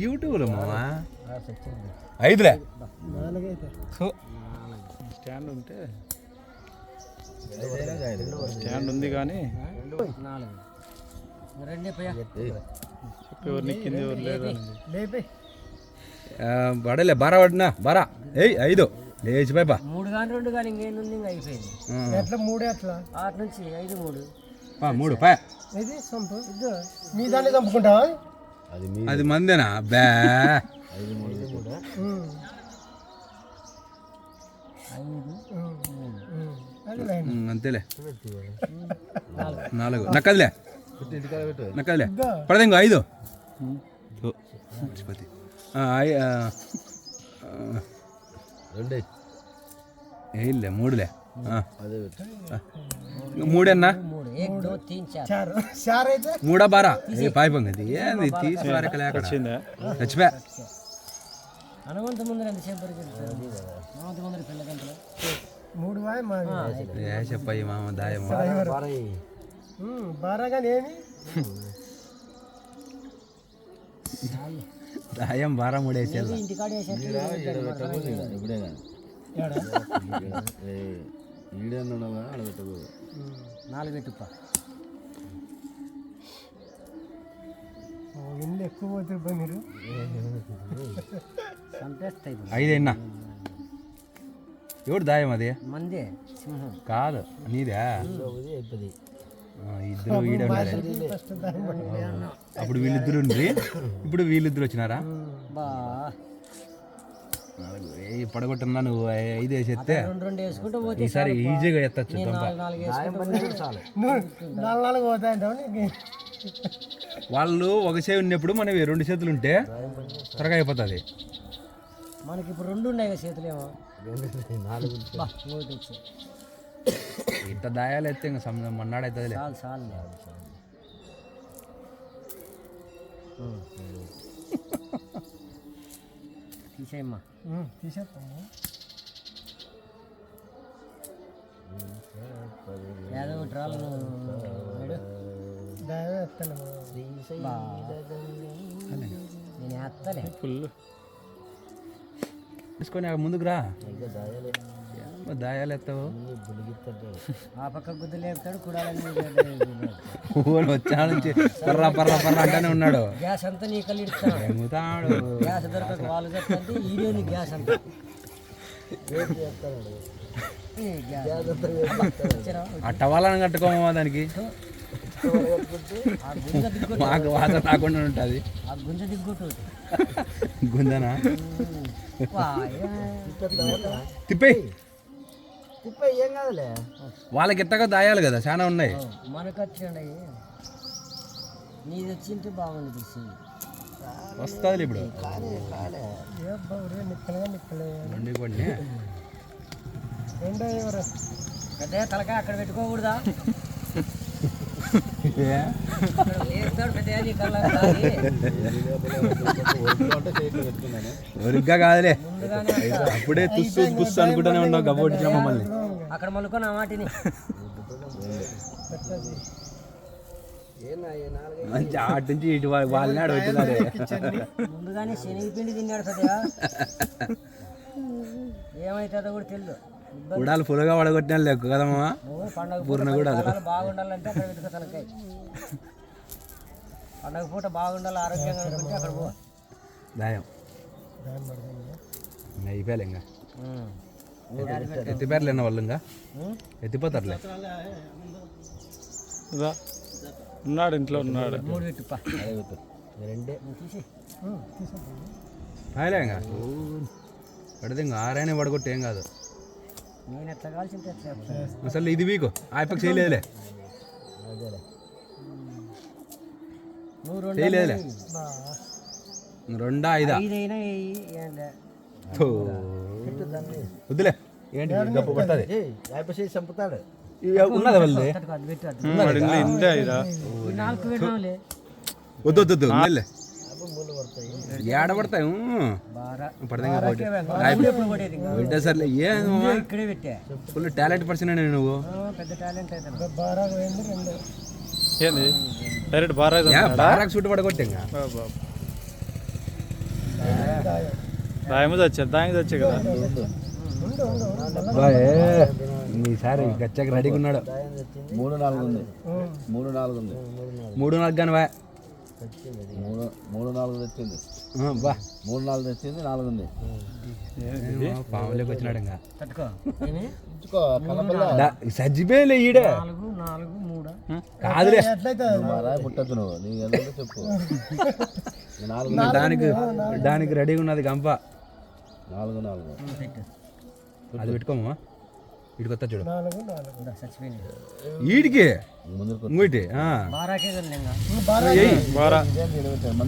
యూట్యూబ్లో మావా 5లే స్టాండ్ ఉంటే స్టాండ్ ఉంది కానీ ఎవరు నెక్కింది ఎవరు లేదు పడలే బారా పడినా బారా 5 లేచి పైపా 3 కానీ 2 కానీ ఇంకేంది ఇంకా అయిపోయింది ఎట్లా 3 ఎట్లా 6 నుంచి 5 3 పా ఇది సంపు మీ దాన్ని చంపుకుంటావా అది మందేనా బే అంతేలే 4 నక్కదిలే పడదే ఇంకో 5 వేయలే 3లే 3 అన్నా 3 బారా పాయిపోంగ ఏంది తీసుకురాక లేక చచ్చిపోయా చెప్పయ్యి మామ దాయం దాయం బారా 3 వేసేది ఎక్కువ పోతే మీరు 5 అయినా ఎవడు దాయం అది మందే కాదు నీదే ఇద్దరు వీడే అప్పుడు వీళ్ళిద్దరు ఉండ్రి ఇప్పుడు వీళ్ళిద్దరు వచ్చినారా పడగొట్టున్నా నువ్వు 5 వేసేస్తే ఈసారి ఈజీగా ఎత్తచ్చు వాళ్ళు ఒక చేయి ఉన్నప్పుడు మనవి 2 చేతులు ఉంటే త్వరగా అయిపోతుంది మనకి ఇప్పుడు 2 ఉన్నాయి కదా చేతులేమో ఇంత దాయాలు అయితే ఇంకా మన్నాడు అవుతుంది తీసేయమ్మా తీసేస్తాము ఏదో ఒకటి రాళ్ళు నేను ఎత్తలే ఫుల్ తీసుకొని ముందుకు రా దాయాలు ఎత్తావు ఆ పక్క గుద్దు లేపుతాడు కుడాలని వచ్చా నుంచి పర్రా పర్రా పర్రా అంటానే ఉన్నాడు గ్యాస్ అంతా నీ కళ్ళు ఇస్తాడు గ్యాస్ దొరకక వాళ్ళు చెప్తాంటే ఈడియోని గ్యాస్ అంతా ఆ టవాలను కట్టుకోమా దానికి మాకు వాసన రాకుండా ఉంటుంది ఆ గుంజ దిగ్గొట్టు గుంజనా తిప్పే ఏం కాదులే వాళ్ళకి ఎట్టగా దాయాలి కదా చాలా ఉన్నాయి మనకు వచ్చి నీది వచ్చింటే బాగుంది వస్తుంది ఇప్పుడు పెద్ద తలకాయ అక్కడ పెట్టుకోకూడదా ఒరిగ్గా కాదులే అప్పుడే తుస్సు బుస్సు అనుకుంటూనే ఉన్నావు గబ్బొట్టి మమ్మల్ని అక్కడ మలుకొని ఆ మాటిని మంచి ఆటి నుంచి ఇటు వాళ్ళనాడు వచ్చినారే ముందుగానే శనగపిండి తిన్నాడు పెద్దగా ఏమైతుందో కూడా తెలియదు గుడాలు ఫుల్గా పడగొట్టినా లెక్క కదమ్మా పూర్ణ కూడా బాగుండాలంటే అక్కడ వెతుక తలకాయ పండగ పూట బాగుండాలి ఆరోగ్యంగా అనుకుంటే అక్కడ పో దాయం అయిపోయాలి ఇంకా ఎత్తిపోయారులేనా వాళ్ళు ఇంకా ఎత్తిపోతారులే ఉన్నాడు ఇంట్లో ఉన్నాడు 3 పెట్టుపా 2 రాయలే ఇంకా పడితే ఇంకా 6 అయినా పడగొట్టి ఏం కాదు నేను ఎట్లా కాల్చింటే అసలు ఇది వీకు ఆయపకి చేయలేదులే చేయలేదులే 2 5 వద్దులే ఏంటి గొప్ప పడుతుంది చంపుతాడు ఉన్నదా వాళ్ళది వద్దు వద్దు వద్దు ఏడబడతాయి పడితే సర్లే ఏం ఫుల్ టాలెంట్ పర్సన్ నువ్వు పెద్ద టాలెంట్ ఏంది డైరెక్ట్ బారాజ్ బారాకు చుట్టు పడగొట్టే ఇంకా దాయము వచ్చా దానికి వచ్చే కదా ఈసారి గచ్చకి రెడీగా ఉన్నాడు 3-4 ఉంది 3-4 ఉంది 3-4 కానీ బా 3-4 తెచ్చింది బా 3-4 తెచ్చింది 4 ఉంది పాములోకి వచ్చినాడు ఇంకా తట్టుకో ఏమి ఇచ్చుకో కలపల్ల సజ్జిపోయిలే ఈడే 4 3 కాదులే ఎట్లయితే రాయి ముట్టద్దు నువ్వు నీకు ఏదో చెప్పు 4 దానికి రెడీగా ఉన్నది గంప 4 పెట్టు అది పెట్టుకోమా ఇటుకొత్తా చూడు 4 చచ్చిపోయింది ఈడికి ముందుకు ఇంకోటి బారాకే వెళ్ళంగా బారా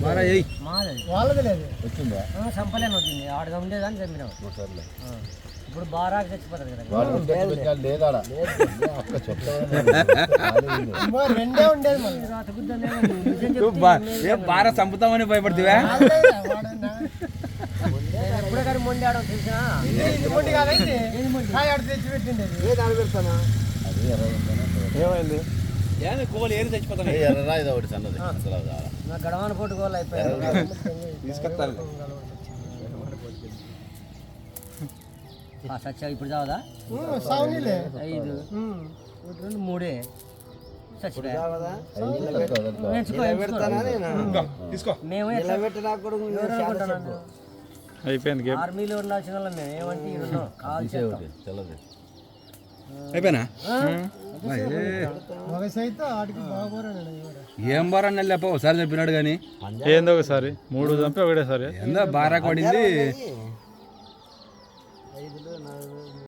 బారా ఎయ్ మాది వాళ్ళది లేదు వచ్చిందా చంపలేని వచ్చింది ఆడగా ఉండేదాన్ని చంపినాం సర్లే ఇప్పుడు బారాకి చచ్చిపోతుంది కదా వాడు లేదాడా అక్క చెప్తా రెండే ఉండేది మళ్ళీ రాత గుద్దని నిజం ఏ బారా చంపుతామని భయపడుతువా ఎప్పుడే కానీ మొండి ఆడడం తెలిసినా ఇది మొండి కాదండి కాయ ఆడ తెచ్చి పెట్టిండేది అది ఏమైంది ఏం చచ్చిపోతాను ఎర్రరా ఇది ఒకటి సన్నది అసలు అది ఆడ. నా గడవాన పోటుకోవాలి అయిపోయాయి తీసుకొస్తాను సచ్చా ఇప్పుడు చావదా సాగునీలే 5 2 3 చచ్చిపోయా ఐదు కలుపుకో. తీసుకో మేము ఎట్లా పెట్టినా అయిపోయింది గేమ్ ఆర్మీలో ఉండాల్సిన వాళ్ళం మేము ఏమంటే ఈడున్నాం కాల్ తీసే ఒకటి తెల్లది అయిపోయినా వయసు అయితే ఆడికి బాగోరాడు ఏం బారా నెల్లప్ప ఒకసారి చెప్పినాడు కానీ ఏందో ఒకసారి 3 చంపి ఒకటేసారి ఏందో బారాకు పడింది